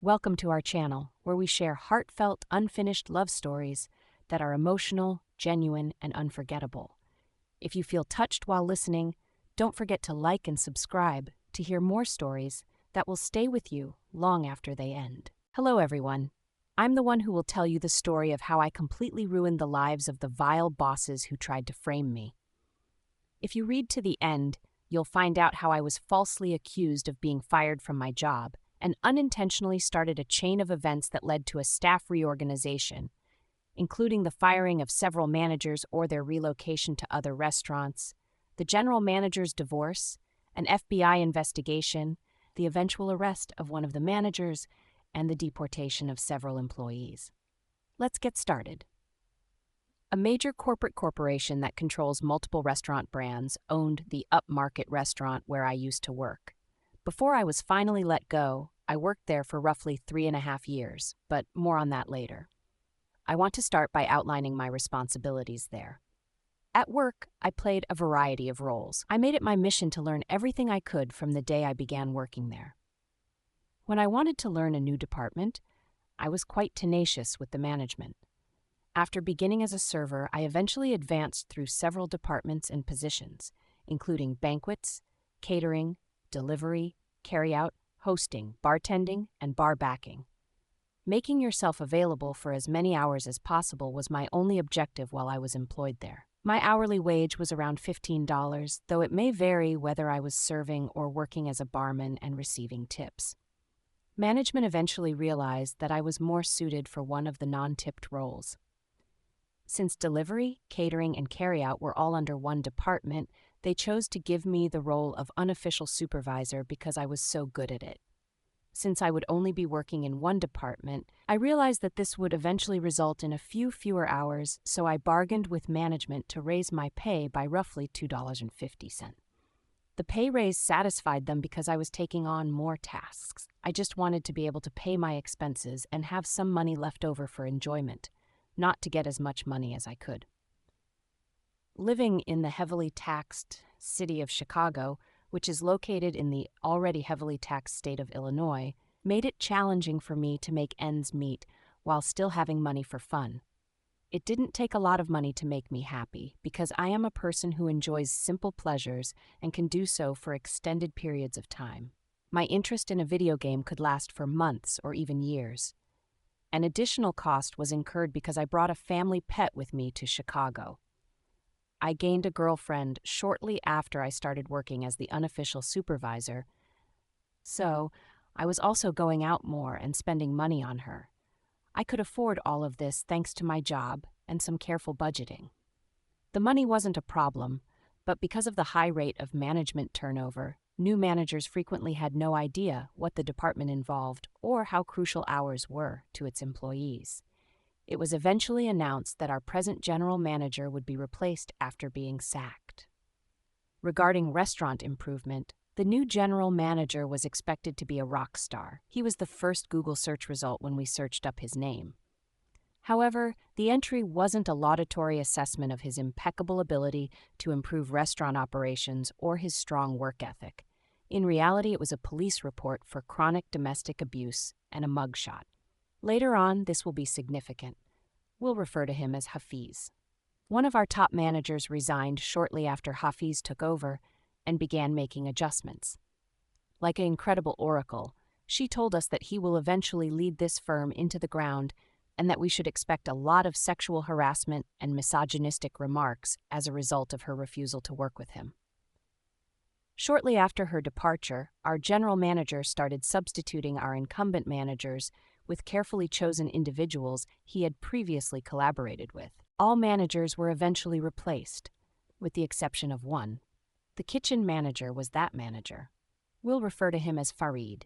Welcome to our channel, where we share heartfelt, unfinished love stories that are emotional, genuine, and unforgettable. If you feel touched while listening, don't forget to like and subscribe to hear more stories that will stay with you long after they end. Hello, everyone. I'm the one who will tell you the story of how I completely ruined the lives of the vile bosses who tried to frame me. If you read to the end, you'll find out how I was falsely accused of being fired from my job and unintentionally started a chain of events that led to a staff reorganization, including the firing of several managers or their relocation to other restaurants, the general manager's divorce, an FBI investigation, the eventual arrest of one of the managers, and the deportation of several employees. Let's get started. A major corporate corporation that controls multiple restaurant brands owned the upmarket restaurant where I used to work. Before I was finally let go, I worked there for roughly 3.5 years, but more on that later. I want to start by outlining my responsibilities there. At work, I played a variety of roles. I made it my mission to learn everything I could from the day I began working there. When I wanted to learn a new department, I was quite tenacious with the management. After beginning as a server, I eventually advanced through several departments and positions, including banquets, catering, delivery, carryout, hosting, bartending, and bar backing. Making yourself available for as many hours as possible was my only objective while I was employed there. My hourly wage was around $15, though it may vary whether I was serving or working as a barman and receiving tips. Management eventually realized that I was more suited for one of the non-tipped roles. Since delivery, catering, and carryout were all under one department, they chose to give me the role of unofficial supervisor because I was so good at it. Since I would only be working in one department, I realized that this would eventually result in a few fewer hours, so I bargained with management to raise my pay by roughly $2.50. The pay raise satisfied them because I was taking on more tasks. I just wanted to be able to pay my expenses and have some money left over for enjoyment, not to get as much money as I could. Living in the heavily taxed city of Chicago, which is located in the already heavily taxed state of Illinois, made it challenging for me to make ends meet while still having money for fun. It didn't take a lot of money to make me happy, because I am a person who enjoys simple pleasures and can do so for extended periods of time. My interest in a video game could last for months or even years. An additional cost was incurred because I brought a family pet with me to Chicago. I gained a girlfriend shortly after I started working as the unofficial supervisor, so I was also going out more and spending money on her. I could afford all of this thanks to my job and some careful budgeting. The money wasn't a problem, but because of the high rate of management turnover, new managers frequently had no idea what the department involved or how crucial hours were to its employees. It was eventually announced that our present general manager would be replaced after being sacked. Regarding restaurant improvement, the new general manager was expected to be a rock star. He was the first Google search result when we searched up his name. However, the entry wasn't a laudatory assessment of his impeccable ability to improve restaurant operations or his strong work ethic. In reality, it was a police report for chronic domestic abuse and a mugshot. Later on, this will be significant. We'll refer to him as Hafiz. One of our top managers resigned shortly after Hafiz took over and began making adjustments. Like an incredible oracle, she told us that he will eventually lead this firm into the ground and that we should expect a lot of sexual harassment and misogynistic remarks as a result of her refusal to work with him. Shortly after her departure, our general manager started substituting our incumbent managers with carefully chosen individuals he had previously collaborated with. All managers were eventually replaced, with the exception of one. The kitchen manager was that manager. We'll refer to him as Farid.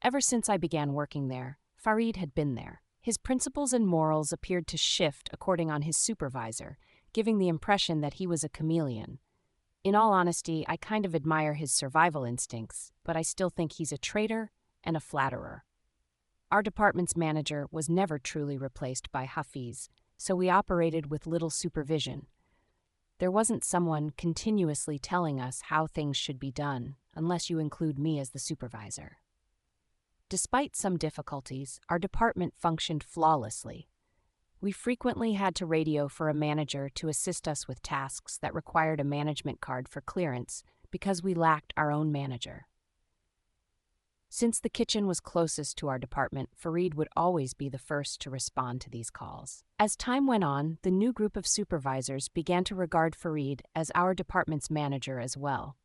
Ever since I began working there, Farid had been there. His principles and morals appeared to shift according on his supervisor, giving the impression that he was a chameleon. In all honesty, I kind of admire his survival instincts, but I still think he's a traitor and a flatterer. Our department's manager was never truly replaced by Hafiz, so we operated with little supervision. There wasn't someone continuously telling us how things should be done, unless you include me as the supervisor. Despite some difficulties, our department functioned flawlessly. We frequently had to radio for a manager to assist us with tasks that required a management card for clearance because we lacked our own manager. Since the kitchen was closest to our department, Fareed would always be the first to respond to these calls. As time went on, the new group of supervisors began to regard Fareed as our department's manager as well.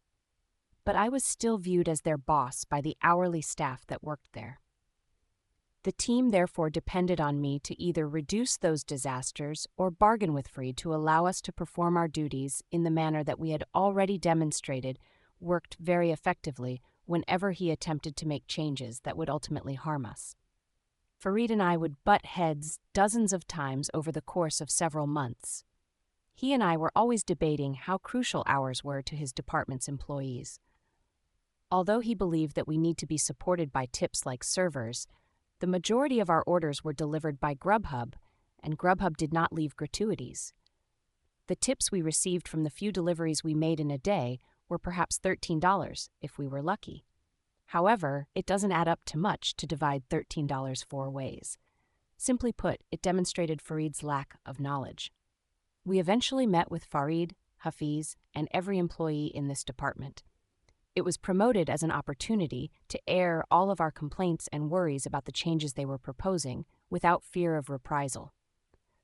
But I was still viewed as their boss by the hourly staff that worked there. The team therefore depended on me to either reduce those disasters or bargain with Fareed to allow us to perform our duties in the manner that we had already demonstrated worked very effectively whenever he attempted to make changes that would ultimately harm us. Fareed and I would butt heads dozens of times over the course of several months. He and I were always debating how crucial hours were to his department's employees. Although he believed that we need to be supported by tips like servers, the majority of our orders were delivered by Grubhub, and Grubhub did not leave gratuities. The tips we received from the few deliveries we made in a day were perhaps $13 if we were lucky. However, it doesn't add up to much to divide $13 four ways. Simply put, it demonstrated Fareed's lack of knowledge. We eventually met with Fareed, Hafiz, and every employee in this department. It was promoted as an opportunity to air all of our complaints and worries about the changes they were proposing without fear of reprisal.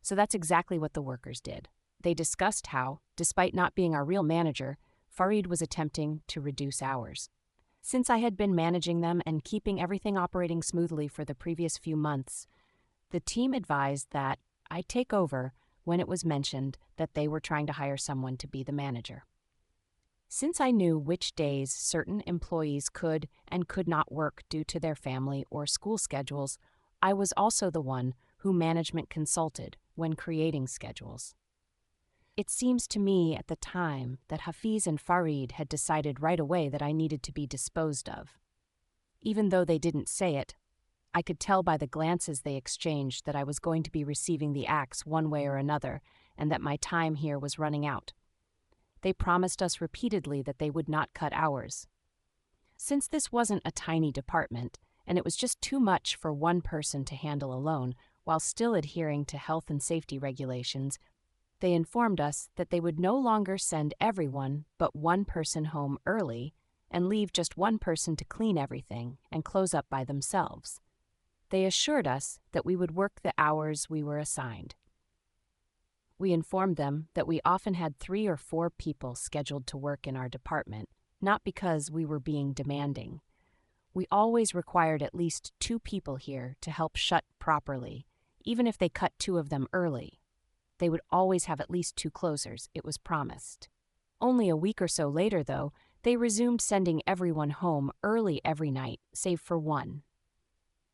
So that's exactly what the workers did. They discussed how, despite not being our real manager, Fareed was attempting to reduce hours. Since I had been managing them and keeping everything operating smoothly for the previous few months, the team advised that I take over when it was mentioned that they were trying to hire someone to be the manager. Since I knew which days certain employees could and could not work due to their family or school schedules, I was also the one who management consulted when creating schedules. It seems to me at the time that Hafiz and Fareed had decided right away that I needed to be disposed of. Even though they didn't say it, I could tell by the glances they exchanged that I was going to be receiving the axe one way or another and that my time here was running out. They promised us repeatedly that they would not cut hours. Since this wasn't a tiny department, and it was just too much for one person to handle alone, while still adhering to health and safety regulations, they informed us that they would no longer send everyone but one person home early and leave just one person to clean everything and close up by themselves. They assured us that we would work the hours we were assigned. We informed them that we often had 3 or 4 people scheduled to work in our department, not because we were being demanding. We always required at least 2 people here to help shut properly, even if they cut 2 of them early. They would always have at least 2 closers, it was promised. Only a week or so later, though, they resumed sending everyone home early every night, save for one.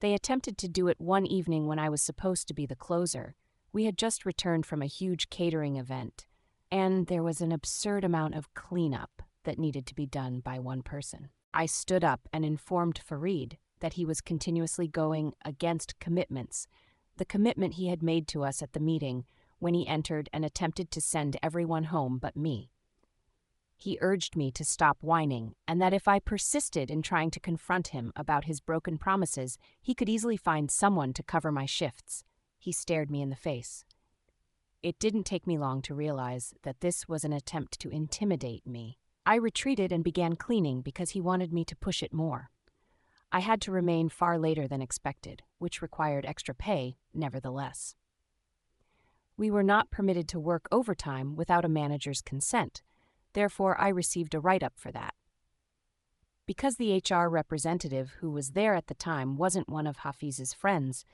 They attempted to do it one evening when I was supposed to be the closer. We had just returned from a huge catering event, and there was an absurd amount of cleanup that needed to be done by one person. I stood up and informed Fareed that he was continuously going against commitments, the commitment he had made to us at the meeting when he entered and attempted to send everyone home but me. He urged me to stop whining, and that if I persisted in trying to confront him about his broken promises, he could easily find someone to cover my shifts. He stared me in the face. It didn't take me long to realize that this was an attempt to intimidate me. I retreated and began cleaning because he wanted me to push it more. I had to remain far later than expected, which required extra pay, nevertheless. We were not permitted to work overtime without a manager's consent. Therefore, I received a write-up for that. Because the HR representative who was there at the time wasn't one of Hafiz's friends,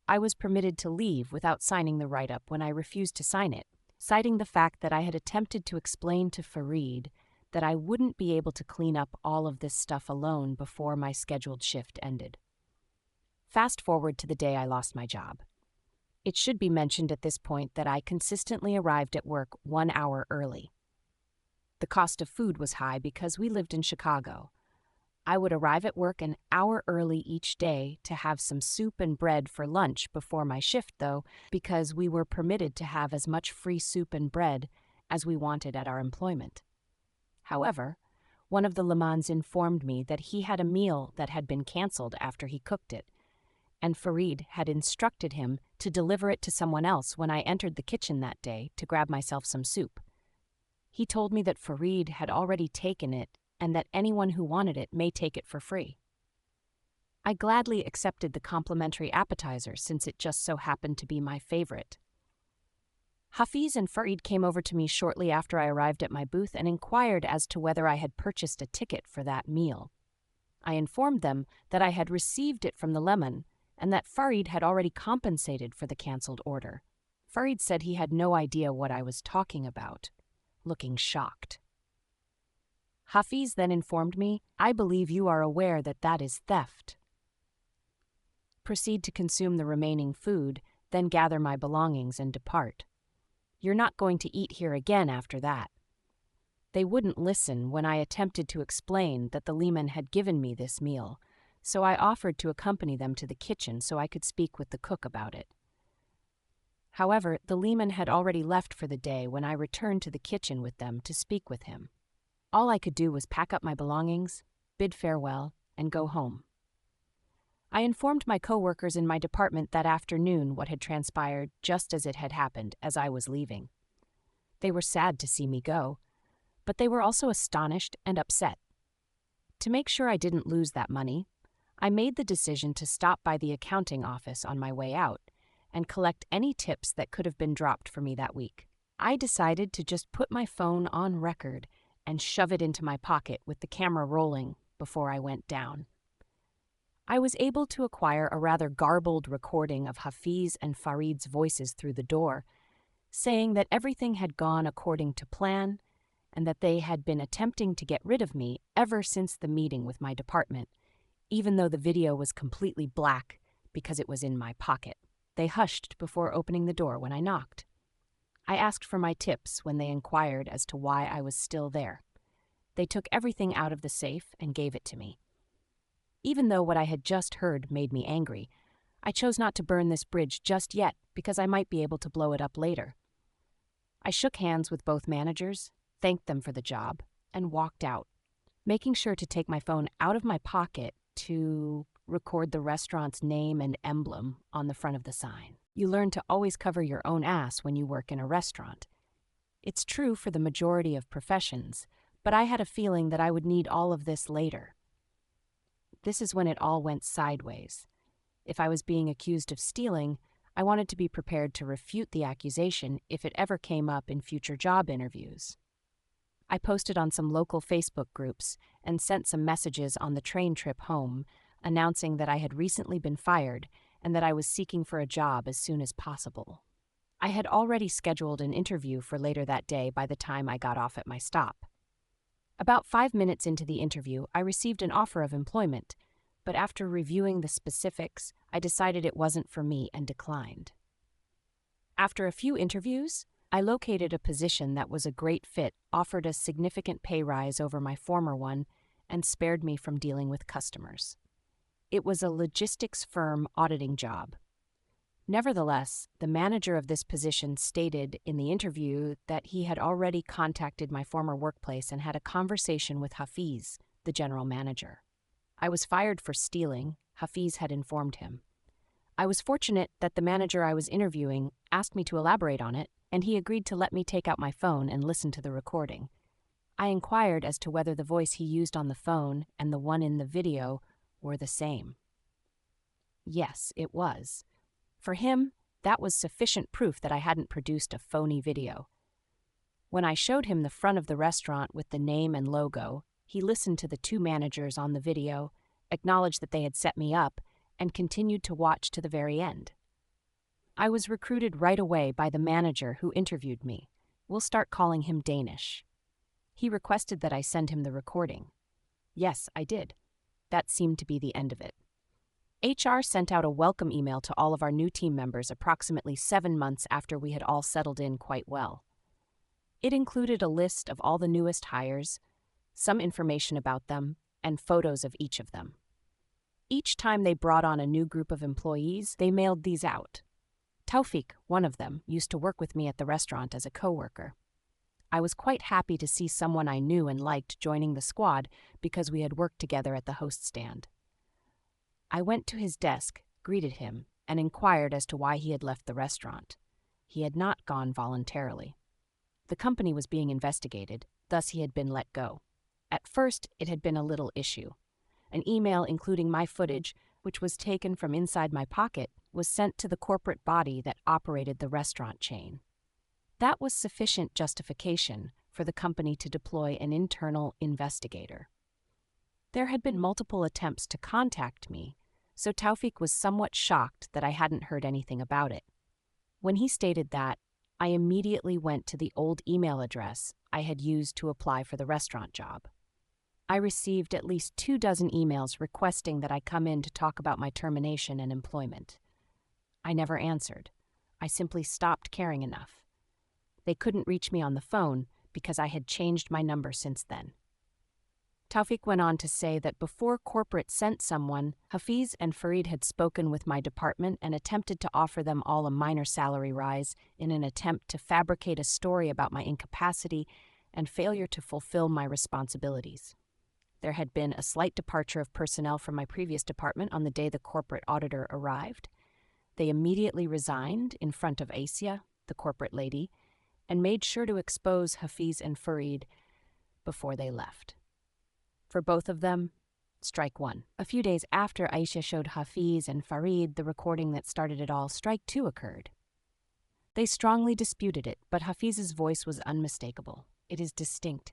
I was permitted to leave without signing the write-up when I refused to sign it, citing the fact that I had attempted to explain to Fareed that I wouldn't be able to clean up all of this stuff alone before my scheduled shift ended. Fast forward to the day I lost my job. It should be mentioned at this point that I consistently arrived at work 1 hour early. The cost of food was high because we lived in Chicago. I would arrive at work an hour early each day to have some soup and bread for lunch before my shift, though, because we were permitted to have as much free soup and bread as we wanted at our employment. However, One of the Lemans informed me that he had a meal that had been canceled after he cooked it, and Farid had instructed him to deliver it to someone else when I entered the kitchen that day to grab myself some soup. He told me that Farid had already taken it and that anyone who wanted it may take it for free. I gladly accepted the complimentary appetizer since it just so happened to be my favorite. Hafiz and Farid came over to me shortly after I arrived at my booth and inquired as to whether I had purchased a ticket for that meal. I informed them that I had received it from the Leman and that Farid had already compensated for the canceled order. Farid said he had no idea what I was talking about, looking shocked. Hafiz then informed me, "I believe you are aware that that is theft. Proceed to consume the remaining food, then gather my belongings and depart. You're not going to eat here again after that." They wouldn't listen when I attempted to explain that the Lehman had given me this meal, so I offered to accompany them to the kitchen so I could speak with the cook about it. However, the Lehman had already left for the day when I returned to the kitchen with them to speak with him. All I could do was pack up my belongings, bid farewell, and go home. I informed my coworkers in my department that afternoon what had transpired just as it had happened as I was leaving. They were sad to see me go, but they were also astonished and upset. To make sure I didn't lose that money, I made the decision to stop by the accounting office on my way out and collect any tips that could have been dropped for me that week. I decided to just put my phone on record and shove it into my pocket with the camera rolling before I went down. I was able to acquire a rather garbled recording of Hafiz and Farid's voices through the door, saying that everything had gone according to plan and that they had been attempting to get rid of me ever since the meeting with my department, even though the video was completely black because it was in my pocket. They hushed before opening the door when I knocked. I asked for my tips when they inquired as to why I was still there. They took everything out of the safe and gave it to me. Even though what I had just heard made me angry, I chose not to burn this bridge just yet because I might be able to blow it up later. I shook hands with both managers, thanked them for the job, and walked out, making sure to take my phone out of my pocket to record the restaurant's name and emblem on the front of the sign. You learn to always cover your own ass when you work in a restaurant. It's true for the majority of professions, but I had a feeling that I would need all of this later. This is when it all went sideways. If I was being accused of stealing, I wanted to be prepared to refute the accusation if it ever came up in future job interviews. I posted on some local Facebook groups and sent some messages on the train trip home, announcing that I had recently been fired and that I was seeking for a job as soon as possible. I had already scheduled an interview for later that day by the time I got off at my stop. About 5 minutes into the interview, I received an offer of employment, but after reviewing the specifics, I decided it wasn't for me and declined. After a few interviews, I located a position that was a great fit, offered a significant pay rise over my former one, and spared me from dealing with customers. It was a logistics firm auditing job. Nevertheless, the manager of this position stated in the interview that he had already contacted my former workplace and had a conversation with Hafiz, the general manager. I was fired for stealing, Hafiz had informed him. I was fortunate that the manager I was interviewing asked me to elaborate on it, and he agreed to let me take out my phone and listen to the recording. I inquired as to whether the voice he used on the phone and the one in the video were the same. Yes, it was. For him, that was sufficient proof that I hadn't produced a phony video. When I showed him the front of the restaurant with the name and logo, he listened to the two managers on the video, acknowledged that they had set me up, and continued to watch to the very end. I was recruited right away by the manager who interviewed me. We'll start calling him Danish. He requested that I send him the recording. Yes, I did. That seemed to be the end of it. HR sent out a welcome email to all of our new team members approximately 7 months after we had all settled in quite well. It included a list of all the newest hires, some information about them, and photos of each of them. Each time they brought on a new group of employees, they mailed these out. Taufik, one of them, used to work with me at the restaurant as a coworker. I was quite happy to see someone I knew and liked joining the squad because we had worked together at the host stand. I went to his desk, greeted him, and inquired as to why he had left the restaurant. He had not gone voluntarily. The company was being investigated, thus he had been let go. At first, it had been a little issue. An email including my footage, which was taken from inside my pocket, was sent to the corporate body that operated the restaurant chain. That was sufficient justification for the company to deploy an internal investigator. There had been multiple attempts to contact me, so Taufik was somewhat shocked that I hadn't heard anything about it. When he stated that, I immediately went to the old email address I had used to apply for the restaurant job. I received at least 24 emails requesting that I come in to talk about my termination and employment. I never answered. I simply stopped caring enough. They couldn't reach me on the phone because I had changed my number since then. Taufik went on to say that before corporate sent someone, Hafiz and Farid had spoken with my department and attempted to offer them all a minor salary rise in an attempt to fabricate a story about my incapacity and failure to fulfill my responsibilities. There had been a slight departure of personnel from my previous department on the day the corporate auditor arrived. They immediately resigned in front of Asia, the corporate lady, and made sure to expose Hafiz and Farid before they left. For both of them, strike one. A few days after Aisha showed Hafiz and Farid the recording that started it all, strike two occurred. They strongly disputed it, but Hafiz's voice was unmistakable. It is distinct.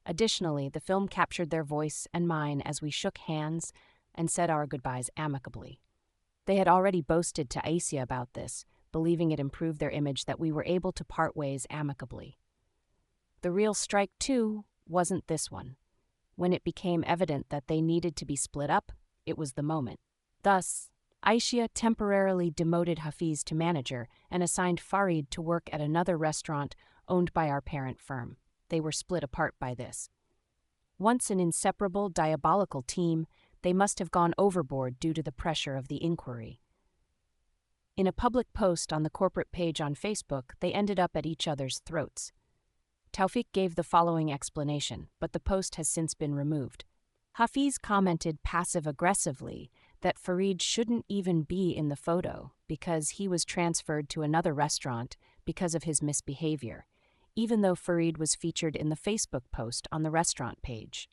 Additionally, the film captured their voice and mine as we shook hands and said our goodbyes amicably. They had already boasted to Asia about this, believing it improved their image that we were able to part ways amicably. The real strike two wasn't this one. When it became evident that they needed to be split up, it was the moment. Thus, Aisha temporarily demoted Hafiz to manager and assigned Farid to work at another restaurant owned by our parent firm. They were split apart by this. Once an inseparable, diabolical team, they must have gone overboard due to the pressure of the inquiry. In a public post on the corporate page on Facebook, they ended up at each other's throats. Taufik gave the following explanation, but the post has since been removed. Hafiz commented passive-aggressively that Farid shouldn't even be in the photo because he was transferred to another restaurant because of his misbehavior, even though Farid was featured in the Facebook post on the restaurant page.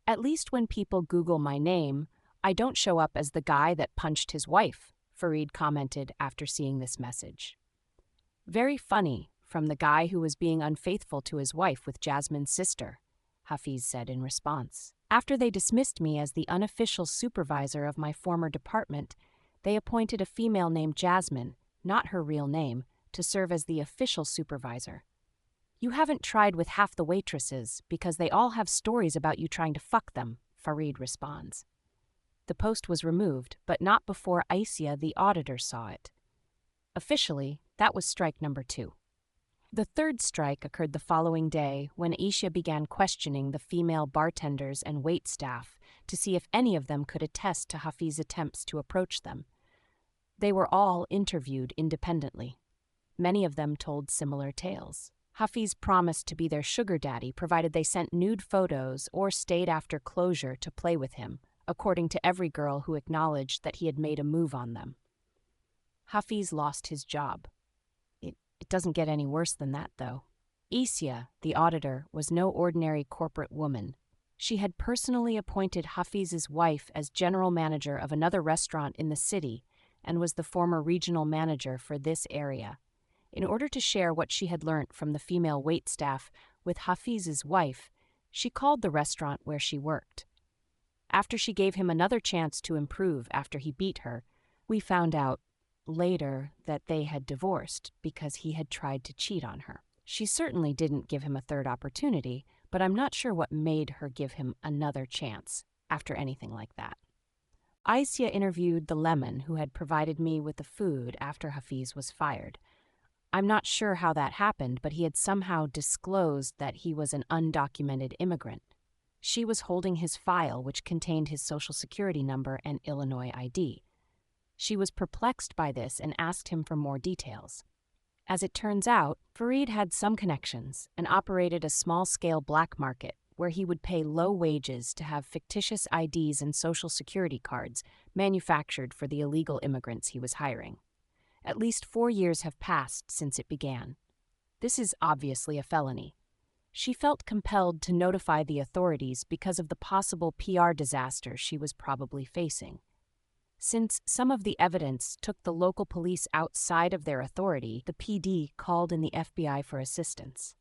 At least when people Google my name, I don't show up as the guy that punched his wife, Farid commented after seeing this message. Very funny from the guy who was being unfaithful to his wife with Jasmine's sister, Hafiz said in response. After they dismissed me as the unofficial supervisor of my former department, they appointed a female named Jasmine, not her real name, to serve as the official supervisor. You haven't tried with half the waitresses because they all have stories about you trying to fuck them, Farid responds. The post was removed, but not before Aisha, the auditor, saw it. Officially, that was strike number 2. The third strike occurred the following day when Aisha began questioning the female bartenders and wait staff to see if any of them could attest to Hafiz's attempts to approach them. They were all interviewed independently. Many of them told similar tales. Hafiz promised to be their sugar daddy provided they sent nude photos or stayed after closure to play with him, according to every girl who acknowledged that he had made a move on them. Hafiz lost his job. It doesn't get any worse than that, though. Aisha, the auditor, was no ordinary corporate woman. She had personally appointed Hafiz's wife as general manager of another restaurant in the city and was the former regional manager for this area. In order to share what she had learnt from the female waitstaff with Hafiz's wife, she called the restaurant where she worked. After she gave him another chance to improve after he beat her, we found out later that they had divorced because he had tried to cheat on her. She certainly didn't give him a third opportunity, but I'm not sure what made her give him another chance after anything like that. Aisha interviewed the lemon who had provided me with the food after Hafiz was fired. I'm not sure how that happened, but he had somehow disclosed that he was an undocumented immigrant. She was holding his file, which contained his social security number and Illinois ID. She was perplexed by this and asked him for more details. As it turns out, Fareed had some connections and operated a small-scale black market where he would pay low wages to have fictitious IDs and social security cards manufactured for the illegal immigrants he was hiring. At least 4 years have passed since it began. This is obviously a felony. She felt compelled to notify the authorities because of the possible PR disaster she was probably facing. Since some of the evidence took the local police outside of their authority, the PD called in the FBI for assistance.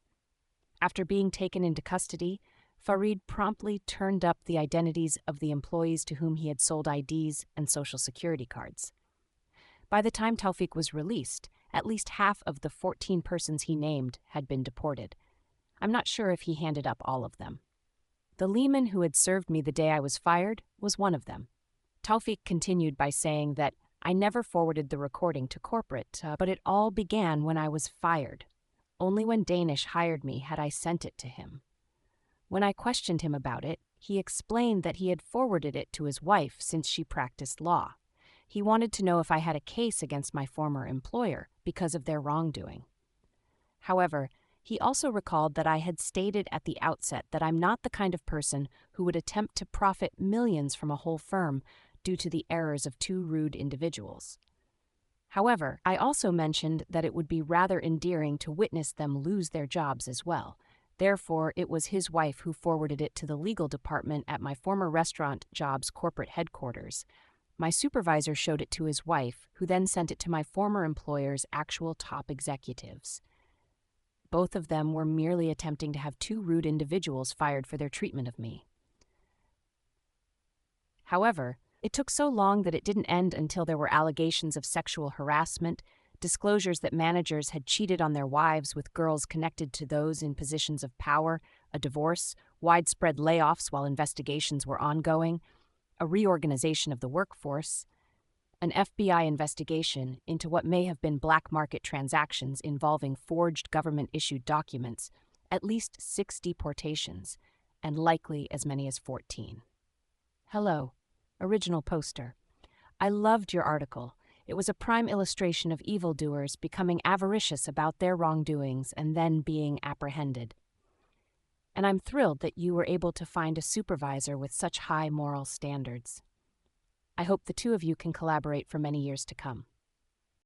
After being taken into custody, Fareed promptly turned up the identities of the employees to whom he had sold IDs and social security cards. By the time Taufik was released, at least half of the 14 persons he named had been deported. I'm not sure if he handed up all of them. The Lehman who had served me the day I was fired was one of them. Taufik continued by saying that I never forwarded the recording to corporate, but it all began when I was fired. Only when Danish hired me had I sent it to him. When I questioned him about it, he explained that he had forwarded it to his wife since she practiced law. He wanted to know if I had a case against my former employer because of their wrongdoing. However, he also recalled that I had stated at the outset that I'm not the kind of person who would attempt to profit millions from a whole firm due to the errors of two rude individuals. However, I also mentioned that it would be rather endearing to witness them lose their jobs as well. Therefore, it was his wife who forwarded it to the legal department at my former restaurant job's corporate headquarters. My supervisor showed it to his wife, who then sent it to my former employer's actual top executives. Both of them were merely attempting to have two rude individuals fired for their treatment of me. However, it took so long that it didn't end until there were allegations of sexual harassment, disclosures that managers had cheated on their wives with girls connected to those in positions of power, a divorce, widespread layoffs while investigations were ongoing, a reorganization of the workforce, an FBI investigation into what may have been black market transactions involving forged government-issued documents, at least 6 deportations, and likely as many as 14. Hello. Original poster. I loved your article. It was a prime illustration of evildoers becoming avaricious about their wrongdoings and then being apprehended. And I'm thrilled that you were able to find a supervisor with such high moral standards. I hope the two of you can collaborate for many years to come.